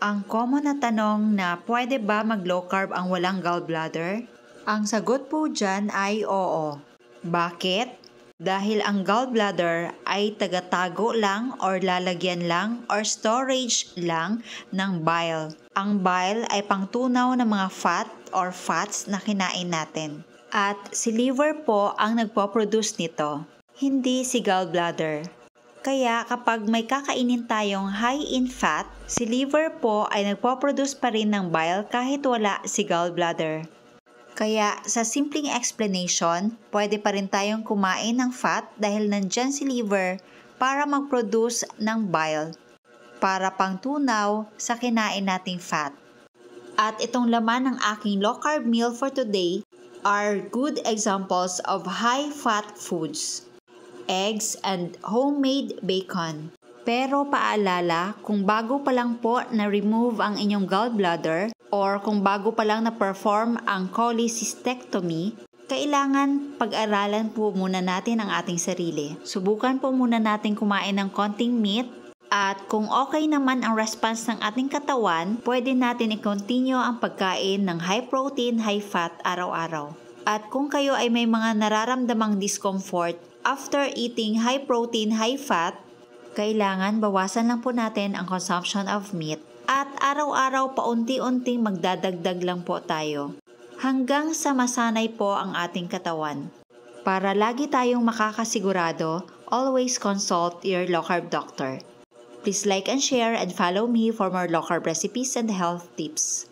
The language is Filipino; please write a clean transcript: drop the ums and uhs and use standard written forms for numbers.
Ang common na tanong na pwede ba mag-low carb ang walang gallbladder? Ang sagot po dyan ay oo. Bakit? Dahil ang gallbladder ay tagatago lang or lalagyan lang or storage lang ng bile. Ang bile ay pangtunaw ng mga fat or fats na kinain natin. At si liver po ang nagpo-produce nito, hindi si gallbladder. Kaya kapag may kakainin tayong high in fat, si liver po ay nagpo-produce pa rin ng bile kahit wala si gallbladder. Kaya sa simpleng explanation, pwede pa rin tayong kumain ng fat dahil nandyan si liver para mag-produce ng bile, para pangtunaw sa kinain nating fat. At itong laman ng aking low carb meal for today are good examples of high fat foods. Eggs and homemade bacon. Pero paalala, kung bago pa lang po na-remove ang inyong gallbladder or kung bago pa lang na-perform ang cholecystectomy, kailangan pag-aralan po muna natin ang ating sarili. Subukan po muna natin kumain ng konting meat at kung okay naman ang response ng ating katawan, pwede natin i-continue ang pagkain ng high protein, high fat araw-araw. At kung kayo ay may mga nararamdamang discomfort after eating high protein, high fat, kailangan bawasan lang po natin ang consumption of meat at araw-araw paunti-unting magdadagdag lang po tayo hanggang sa masanay po ang ating katawan. Para lagi tayong makakasigurado, always consult your low carb doctor. Please like and share and follow me for more low carb recipes and health tips.